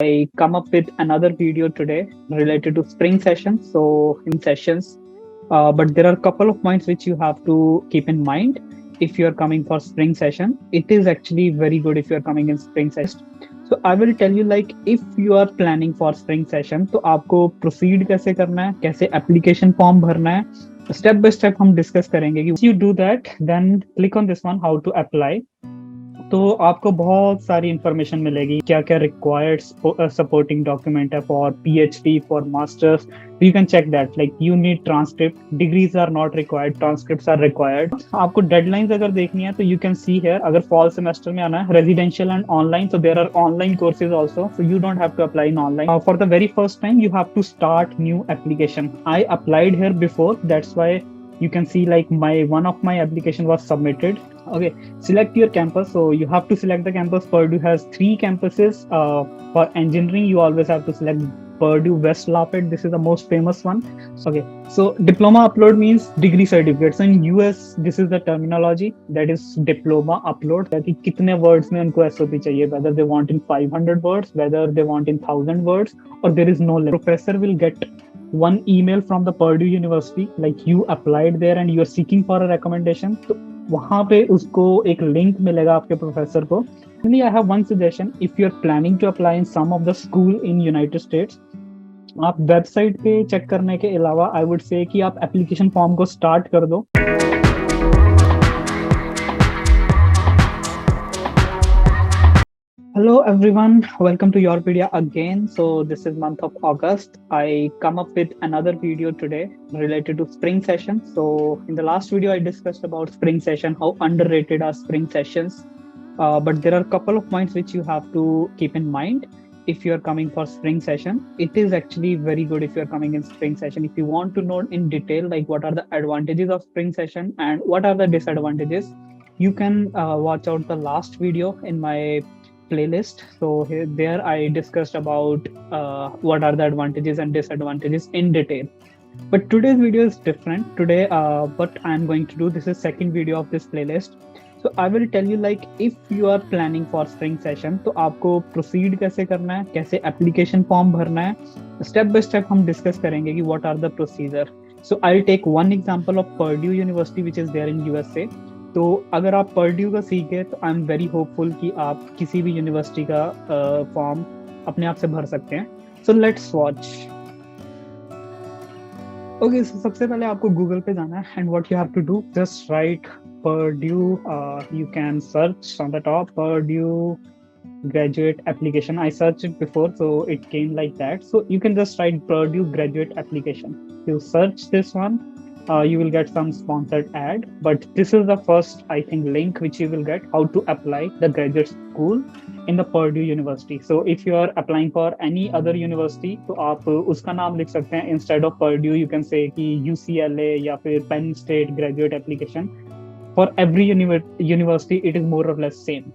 I come up with another video today related to spring sessions. So in sessions, but there are a couple of points which you have to keep in mind if you are coming for spring session. It is actually very good if you are coming in spring session. So I will tell you like if you are planning for spring session, तो आपको proceed कैसे करना है, कैसे application form भरना है, step by step हम discuss करेंगे कि you do that, then click on this one how to apply. तो आपको बहुत सारी इंफॉर्मेशन मिलेगी क्या क्या रिक्वायर्ड सपोर्टिंग डॉक्यूमेंट है for PhD for masters. You can check that like you need transcript, degrees are not required, transcripts are required. आपको deadlines अगर देखनी है तो यू कैन सी हियर, अगर फॉल सेमेस्टर में आना है residential and online, so there are online courses also, so you don't have to apply in online. For the very first time you have to start new application. I applied here before, that's why you can see like one of my application was submitted. Okay, select your campus. So you have to select the campus. Purdue has 3 campuses. For engineering, you always have to select Purdue West Lafayette. This is the most famous one. Okay, so diploma upload means degree certificate. So in US, this is the terminology, that is diploma upload. कि कितने words में उनको SOP चाहिए, whether they want in 500 words, whether they want in 1000 words, or there is no limit. Professor will get one email from the Purdue University like you applied there and you are seeking for a recommendation. तो वहां पे उसको एक link मिलेगा आपके professor को. I have one suggestion, if you are planning to apply in some of the school in United States, आप website पे चेक करने के अलावा आई वुड से कि आप एप्लीकेशन फॉर्म को स्टार्ट कर दो. Hello everyone, welcome to YourPedia again. So this is month of August. I come up with another video today related to spring session. So in the last video I discussed about spring session, how underrated are spring sessions. But there are a couple of points which you have to keep in mind if you are coming for spring session. It is actually very good if you are coming in spring session. If you want to know in detail like what are the advantages of spring session and what are the disadvantages, you can watch out the last video in my playlist. So there I discussed about what are the advantages and disadvantages in detail. But today's video is different. Today what I'm going to do, this is second video of this playlist. So I will tell you like if you are planning for spring session, तो आपको proceed कैसे करना है, कैसे application form भरना है, step by step हम discuss करेंगे कि what are the procedure. So I'll take one example of Purdue University which is there in USA. तो अगर आप पर्ड्यू का सीखे तो आई एम वेरी होपफुल कि आप किसी भी यूनिवर्सिटी का फॉर्म अपने आप से भर सकते हैं. So let's watch. Okay, so सबसे पहले आपको गूगल पे जाना है and what you have to do, just write Purdue. You can search on the top Purdue graduate application. I searched it before, so it came like that. So you can just write Purdue graduate application. You search this one, you will get some sponsored ad, but this is the first I think link which you will get, how to apply the graduate school in the Purdue University. So if you are applying for any other university, तो आप उसका नाम लिख सकते हैं. Instead of Purdue you can say कि UCLA या फिर Penn State graduate application. For every university it is more or less same.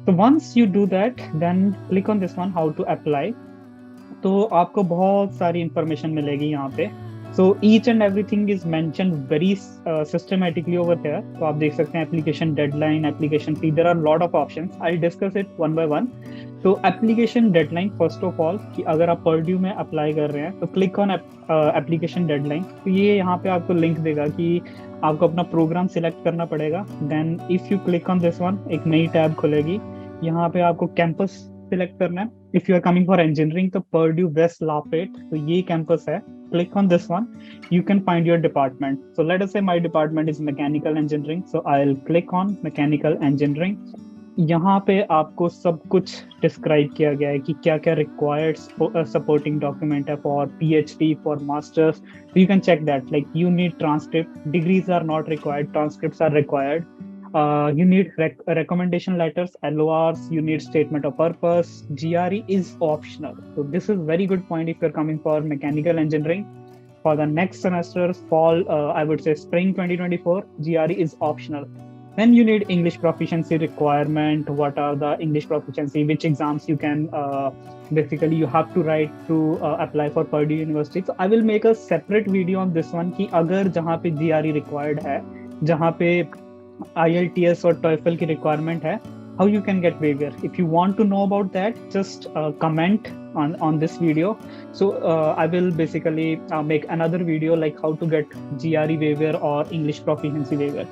So once you do that, then click on this one how to apply. तो आपको बहुत सारी information मिलेगी यहाँ पे. So each and everything is mentioned very systematically over there. तो आप देख सकते हैं application deadline, application fee, there are a lot of options. I'll discuss it one by one. तो application deadline first of all, कि अगर आप Purdue में apply कर रहे हैं तो click on application deadline. तो ये यहाँ पे आपको link देगा कि आपको अपना प्रोग्राम सिलेक्ट करना पड़ेगा. Then if you click on this one, एक नई टैब खुलेगी. यहाँ पे आपको कैंपस सिलेक्ट करना है. If you are coming for engineering तो Purdue West Lafayette, तो ये कैंपस है. Click on this one, you can find your department. So let us say my department is mechanical engineering, so I'll click on mechanical engineering. यहाँ पे आपको सब कुछ describe किया गया है कि क्या क्या रिक्वायर्ड सपोर्टिंग डॉक्यूमेंट है for PhD for masters. You can check that like you need transcript, degrees are not required, transcripts are required. You need recommendation letters, LORs, you need statement of purpose. GRE is optional. So this is very good point if you're coming for mechanical engineering. For the next semester, fall, I would say spring 2024, GRE is optional. Then you need English proficiency requirement. What are the English proficiency? Which exams you can, basically you have to write to apply for Purdue University. So I will make a separate video on this one कि अगर जहाँ पे GRE required है, जहाँ पे IELTS और TOEFL की requirement है, how you can get waiver. If you want to know about that, just comment on this video. So I will basically make another video like how to get GRE waiver or English proficiency waiver.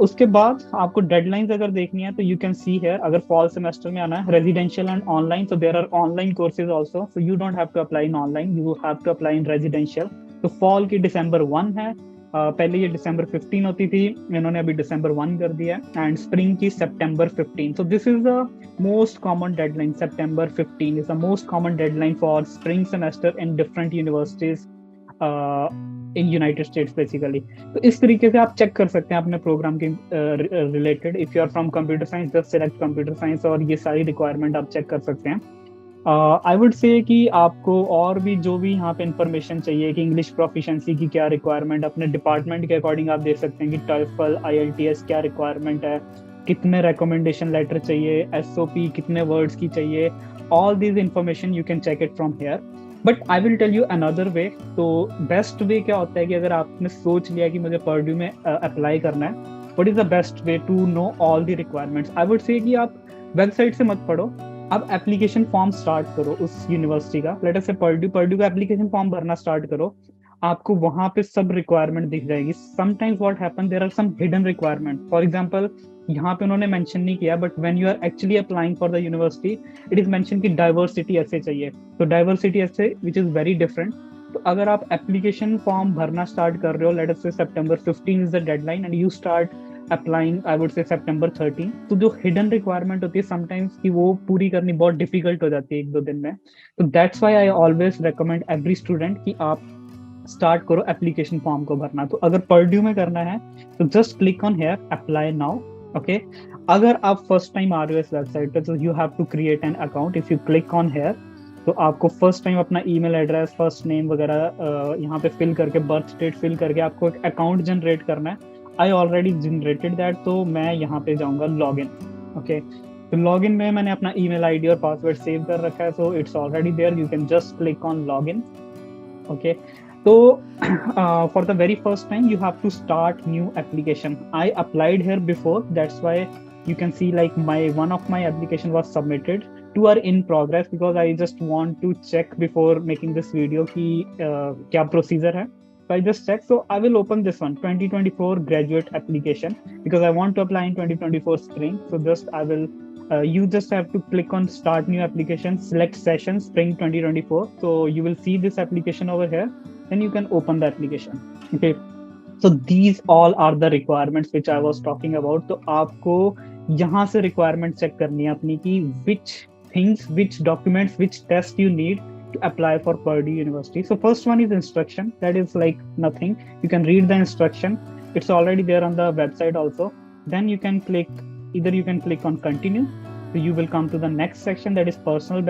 उसके बाद आपको deadlines अगर देखनी है तो you can see here, अगर fall semester में आना है residential and online, so there are online courses also, so you don't have to apply in online, you have to apply in residential. तो फॉल की December 1 है, पहले ये December 15 होती थी, इन्होंने अभी December 1 कर दिया, एंड स्प्रिंग की September 15. So this is the most common deadline. September 15 is the most common deadline for spring semester in different universities in United states basically. तो इस तरीके से आप चेक कर सकते हैं अपने प्रोग्राम के related. If you are from computer science, just select computer science और ये सारी रिक्वायरमेंट आप चेक कर सकते हैं. आई वुड से कि आपको और भी जो भी यहाँ पे इंफॉर्मेशन चाहिए कि इंग्लिश प्रोफिशिएंसी की क्या रिक्वायरमेंट, अपने डिपार्टमेंट के अकॉर्डिंग आप देख सकते हैं कि टॉयफल IELTS क्या रिक्वायरमेंट है, कितने रिकमेंडेशन लेटर चाहिए, SOP कितने वर्ड्स की चाहिए. All this information you can check it from here. But I will tell you another way. तो बेस्ट वे क्या होता है कि अगर आपने सोच लिया कि मुझे पर्ड्यू में अप्लाई करना है, what is the best way to know all the requirements? I would say कि आप वेबसाइट से मत पढ़ो, अब एप्लीकेशन फॉर्म स्टार्ट करो उस यूनिवर्सिटी का. लेट अस से पर्ड्यू का एप्लीकेशन फॉर्म भरना स्टार्ट करो, आपको वहां पे सब रिक्वायरमेंट दिख जाएगी. Sometimes what happen, there are some hidden requirement. For example यहाँ पे उन्होंने मेंशन नहीं किया, but when you are actually applying for the university, it is mention कि डाइवर्सिटी ऐसे चाहिए. तो डाइवर्सिटी ऐसे विच इज वेरी डिफरेंट. तो अगर आप एप्लीकेशन फॉर्म भरना स्टार्ट कर रहे हो, लेट अस से September 15 is the deadline and you start applying I would से September 13, तो जो हिडन रिक्वायरमेंट होती है समटाइम्स कि वो पूरी करनी बहुत डिफिकल्ट हो जाती है 1-2 दिन में. तो that's why I always recommend every student कि आप स्टार्ट करो एप्लीकेशन फॉर्म को भरना. तो अगर पर्ड्यू में करना है तो just click on here apply now. Okay, अगर आप फर्स्ट टाइम आ रहे हो इस वेबसाइट पे तो you have to create an account. If you click on here तो आपको फर्स्ट टाइम अपना ईमेल एड्रेस, फर्स्ट नेम वगैरह यहाँ पे फिल करके, बर्थ डेट फिल करके आपको एक अकाउंट जनरेट करना है. आई ऑलरेडी जनरेटेड दैट, तो मैं यहाँ पे जाऊँगा लॉग इन. ओके, तो लॉग इन में मैंने अपना ईमेल ID और पासवर्ड सेव कर रखा है, so it's already there. You can just click on log in. Okay, so for the very first time you have to start new application. I applied here before, that's why you can see like one of my application was submitted. Two are in progress because I just want to check before making this video ki kya procedure hai. So I just check. So I will open this one, 2024 graduate application, because I want to apply in 2024 spring. So just I will you just have to click on start new application, select session spring 2024. So you will see this application over here, then you can open the application. Okay, so these all are the requirements which I was talking about. तो आपको यहाँ से requirement check करनी है अपनी की which things, which documents, which test you need to apply for Purdue University. So first one is instruction. That is like nothing. You can read the instruction. It's already there on the website also. Then you can click, either you can click on continue. So you will come to the next section, that is personal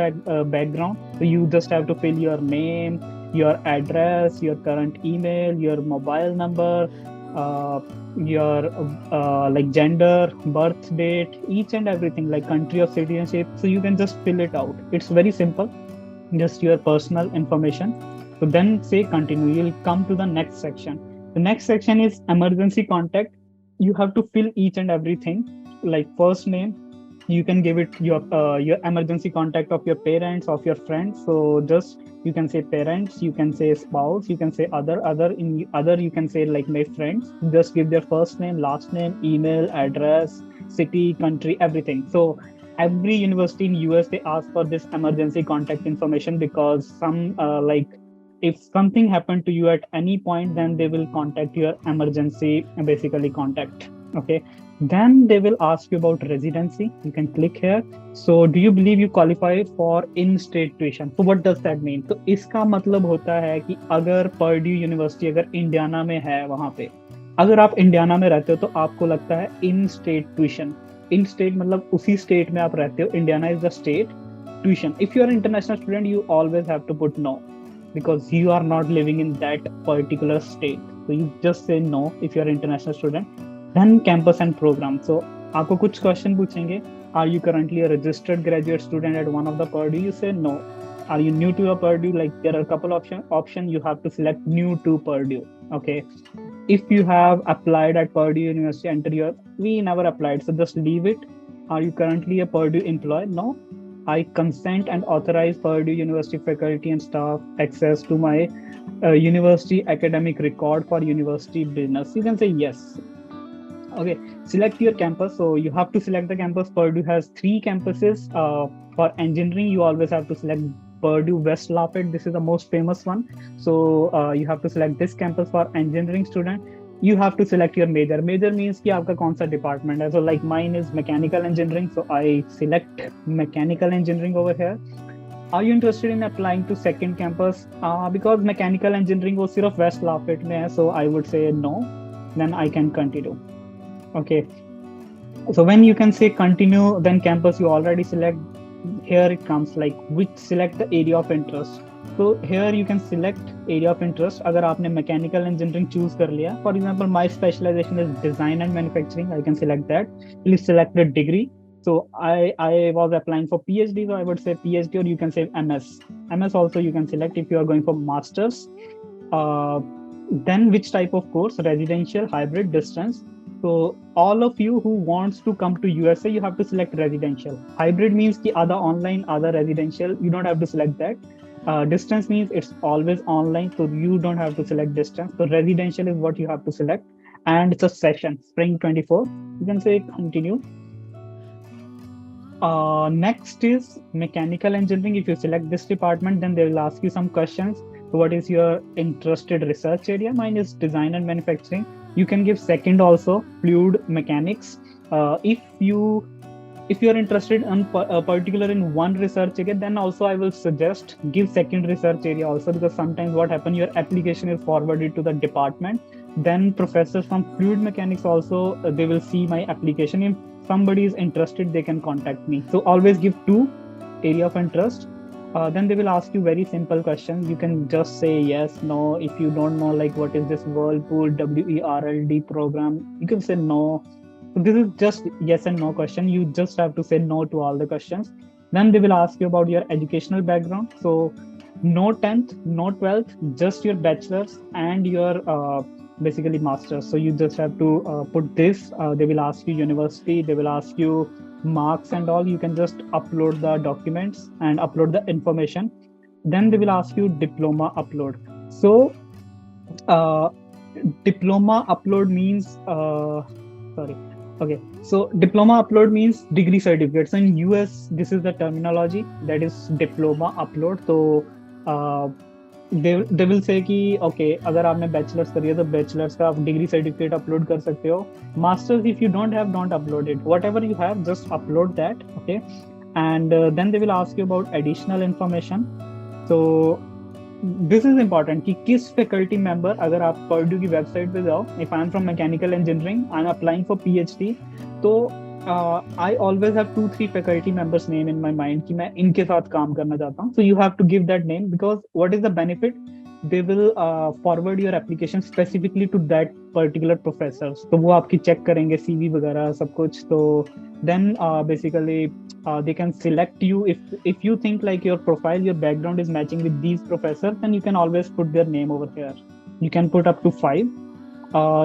background. So you just have to fill your name, your address, your current email, your mobile number, your like gender, birth date, each and everything, like country of citizenship. So you can just fill it out. It's very simple, just your personal information. So then say continue. You'll come to the next section. The next section is emergency contact. You have to fill each and everything, like first name. You can give it your emergency contact of your parents, of your friends. So just you can say parents, you can say spouse, you can say other. In other you can say like my friends. Just give their first name, last name, email, address, city, country, everything. So every university in US, they ask for this emergency contact information because some like if something happened to you at any point, then they will contact your emergency basically contact. Okay, then they will ask you about residency. You can click here. So do you believe you qualify for in-state tuition? So what does that mean? तो इसका मतलब होता है कि अगर Purdue University अगर Indiana में है, वहाँ पे अगर आप इंडियाना में रहते हो तो आपको लगता है in-state tuition. In-state मतलब उसी स्टेट में आप रहते हो. Indiana is the state. Tuition. If you are an international student, you always have to put no, because you are not living in that particular state. So you just say no if you are an international student. Then campus and program. So आपको कुछ question पूछेंगे. Are you currently a registered graduate student at one of the Purdue? You say no. Are you new to a Purdue? Like there are a couple option. You have to select new to Purdue. Okay. If you have applied at Purdue University, enter your. We never applied, so just leave it. Are you currently a Purdue employee? No. I consent and authorize Purdue University faculty and staff access to my university academic record for university business. You can say yes. Okay, select your campus. So you have to select the campus. Purdue has 3 campuses. For engineering, you always have to select Purdue West Lafayette. This is the most famous one. So you have to select this campus for engineering student. You have to select your major. Major means कि आपका कौन सा department है. So like mine is mechanical engineering. So I select mechanical engineering over here. Are you interested in applying to second campus? Because mechanical engineering वो सिर्फ West Lafayette में है. So I would say no. Then I can continue. Okay, so when you can say continue, then campus you already select. Here it comes like which select the area of interest. So here you can select area of interest. अगर आपने mechanical engineering choose कर लिया, for example my specialization is design and manufacturing, I can select that. Please select the degree. So I was applying for PhD, so I would say PhD, or you can say MS. MS also you can select if you are going for masters. Then which type of course? Residential, hybrid, distance. So all of you who wants to come to USA, you have to select residential. Hybrid means ki other online, other residential. You don't have to select that. Distance means it's always online, so you don't have to select distance. So residential is what you have to select, and it's a session, spring 24. You can say continue. Next is mechanical engineering. If you select this department, then they will ask you some questions. So what is your interested research area? Mine is design and manufacturing. You can give second also, fluid mechanics. If you are interested in particular in one research area, then also I will suggest give second research area also, because sometimes what happen, your application is forwarded to the department. Then professors from fluid mechanics also they will see my application. If somebody is interested, they can contact me. So always give 2 area of interest. Then they will ask you very simple questions. You can just say yes, no. If you don't know like what is this Whirlpool WERLD program, you can say no. So this is just yes and no question. You just have to say no to all the questions. Then they will ask you about your educational background. So no 10th, no 12th, just your bachelor's and your basically master's. So you just have to put this. They will ask you university. They will ask you marks and all. You can just upload the documents and upload the information. Then they will ask you diploma upload. So diploma upload means sorry. Okay, so diploma upload means degree certificate. So in US, this is the terminology, that is diploma upload. So they will say कि okay, अगर आपने bachelor's करी है तो bachelor's का आप degree certificate upload कर सकते हो. Masters, if you don't have, don't upload it. Whatever you have, just upload that. Okay, and then they will ask you about additional information. So this is important कि किस faculty member, अगर आप Purdue की website पे जाओ, if I am from mechanical engineering, I am applying for PhD, तो I always have 2-3 faculty members name in my mind कि मैं इनके साथ काम करना चाहता हूँ. So you have to give that name, because what is the benefit? They will forward your application specifically to that particular professors. तो वो आपकी check करेंगे CV वगैरह सब कुछ. तो then basically they can select you if you think like your profile, your background is matching with these professors, then you can always put their name over here. You can put up to 5.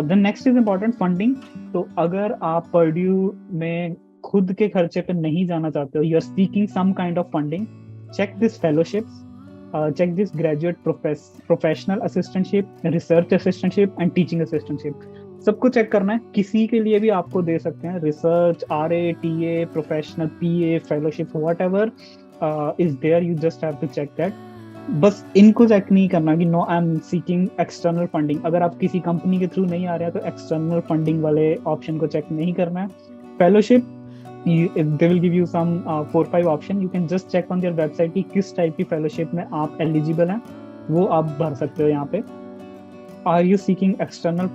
The next is important, funding. तो अगर आप Purdue में खुद के खर्चे पे नहीं जाना चाहते हो, you are seeking some kind of funding, check this fellowships, check this graduate professional assistantship, research assistantship and teaching assistantship. सबको चेक करना है. किसी के लिए भी आपको दे सकते हैं, research, RA, TA, professional, PA, fellowship, whatever is there, you just have to check that. बस इनको चेक नहीं करना कि no I am seeking external funding. अगर आप किसी कंपनी के थ्रू नहीं आ रहे हैं तो एक्सटर्नल फंडिंग वाले ऑप्शन को चेक नहीं करना है. Fellowship, they will give you some 4-5 option. You can just check on their website कि किस टाइप की फेलोशिप में आप एलिजिबल हैं, वो आप भर सकते हो यहाँ पे. Are you seeking external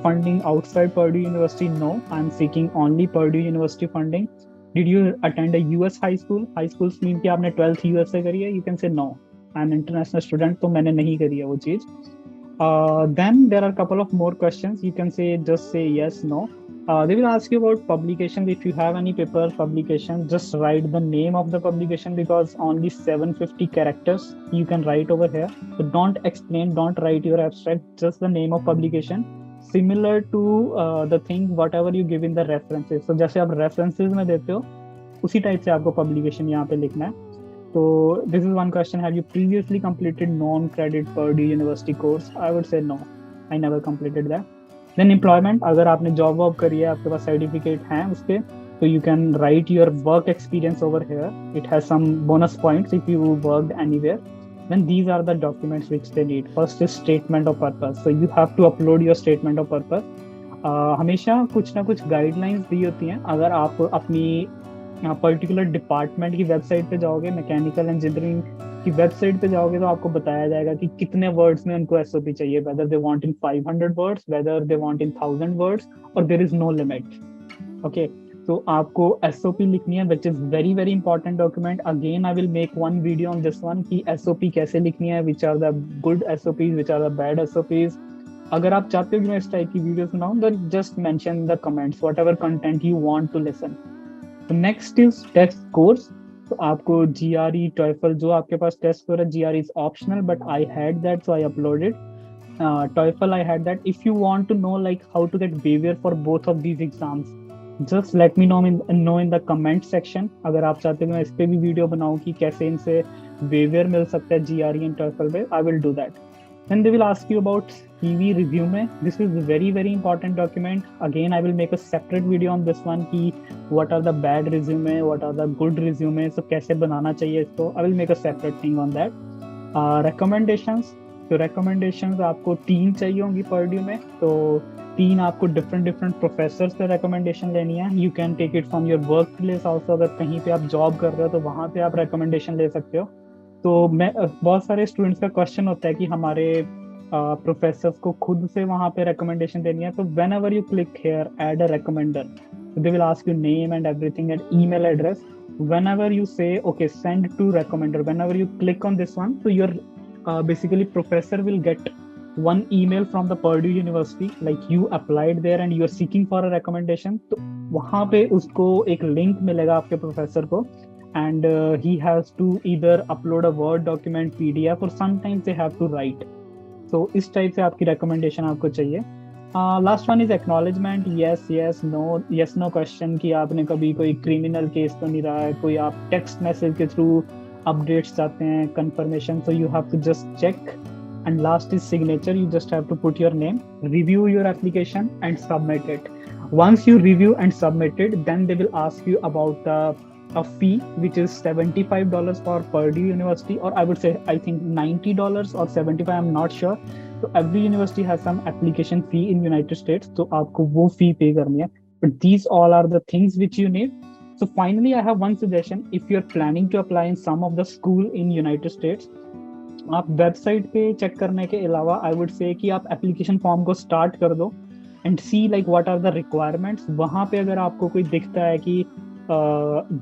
funding outside Purdue University? No, I'm seeking only Purdue University funding. Did you attend a US high school? High schools mean कि आपने 12th US से करी है. You can say no, I'm international student, तो मैंने नहीं करी है वो चीज़. Then there are a couple of more questions. You can say just say yes, no. They will ask you about publications. If you have any paper publication, just write the name of the publication, because only 750 characters you can write over here. So don't explain, don't write your abstract, just the name of publication. similar to the thing whatever you give in the references. So जैसे आप references में देते हो उसी type से आपको publication यहाँ पे लिखना है. So this is one question. Have you previously completed non-credit Purdue University course? I would say no. I never completed that. Then employment. अगर आपने job वॉब करी है, आपके पास certificate हैं उसके, so you can write your work experience over here. It has some bonus points if you worked anywhere. Then these are the documents which they need. First is statement of purpose. So you have to upload your statement of purpose. हमेशा कुछ ना कुछ guidelines दी होती हैं. अगर आप अपनी particular department की वेबसाइट पे जाओगे, मैकेनिकल इंजीनियरिंग की वेबसाइट पे जाओगे तो आपको बताया जाएगा कि कितने वर्ड्स में उनको एसओपी चाहिए, whether they want in 500 words, whether they want in 1000 words, और there is no limit. Okay, तो आपको एसओपी लिखनी है, which is very very important document. Again I will make one video on this one कि SOP कैसे लिखनी है, which are the good SOPs, which are the bad SOPs. अगर आप चाहते हो कि मैं इस टाइप की वीडियोस बनाऊं, then just mention in the comments whatever content you want to listen. Next is test course. तो आपको GRE TOEFL जो आपके पास टेस्ट स्कोर है, GRE is optional but I had that so I uploaded. TOEFL I had that. If you want to know like how to get waiver for both of these exams, just let me know in the comment section. अगर आप चाहते हो मैं इस पे भी video बनाऊं कि कैसे इनसे waiver मिल सकता है GRE and TOEFL पे, I will do that. Then they will ask you about CV resume. This is very very important document. Again, I will make a separate video on this one कि what are the bad resume, what are the good resume, so कैसे बनाना चाहिए इसको. I will make a separate thing on that. Recommendations. तो recommendations आपको 3 चाहिए होंगी Purdue में. तो 3 आपको different प्रोफेसर्स से recommendation लेनी है. You can take it from your workplace also. अगर कहीं पे आप जॉब कर रहे हो तो वहाँ पे आप recommendation ले सकते हो. तो मैं बहुत सारे स्टूडेंट्स का क्वेश्चन होता है कि हमारे प्रोफेसर्स को खुद से वहाँ पे रिकमेंडेशन देनी है. तो when ever you click here add a recommender, they will ask you name and everything and email address. whenever you say okay send to recommender, whenever you click on this one, so your basically professor will get one email from the Purdue University like you applied there and you are seeking for a recommendation. तो वहाँ पे उसको एक link मिलेगा आपके professor को, and he has to either upload a Word document, PDF, or sometimes they have to write. So इस type से आपकी recommendation आपको चाहिए. Last one is acknowledgement. yes no question कि आपने कभी कोई criminal case तो नहीं रहा है, कोई आप text message के through updates चाहते हैं, confirmation, so you have to just check. And last is signature. You just have to put your name, review your application and submit it. Once you review and submit it, then they will ask you about a fee which is $75 for Purdue University, or I would say I think $90 or $75, I'm not sure. So every university has some application fee in United States, तो आपको वो fee pay करनी है. But these all are the things which you need. So finally, I have one suggestion. If you're planning to apply in some of the school in United States, आप website पे check करने के अलावा आई would say कि आप application form को start कर दो and see like what are the requirements. वहाँ पे अगर आपको कोई दिखता है कि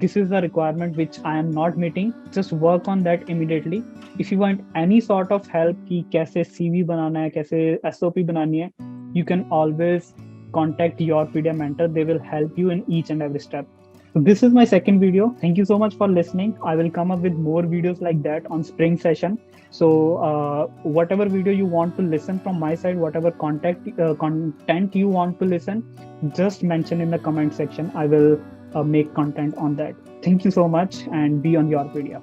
this is the requirement which I am not meeting, just work on that immediately. If you want any sort of help कि कैसे CV बनाना है, कैसे SOP बनानी है, you can always contact YourPedia mentor. They will help you in each and every step. So this is my second video. Thank you so much for listening. I will come up with more videos like that on spring session. So whatever video you want to listen from my side, whatever content you want to listen, just mention in the comment section. I will make content on that. Thank you so much and be on YourPedia.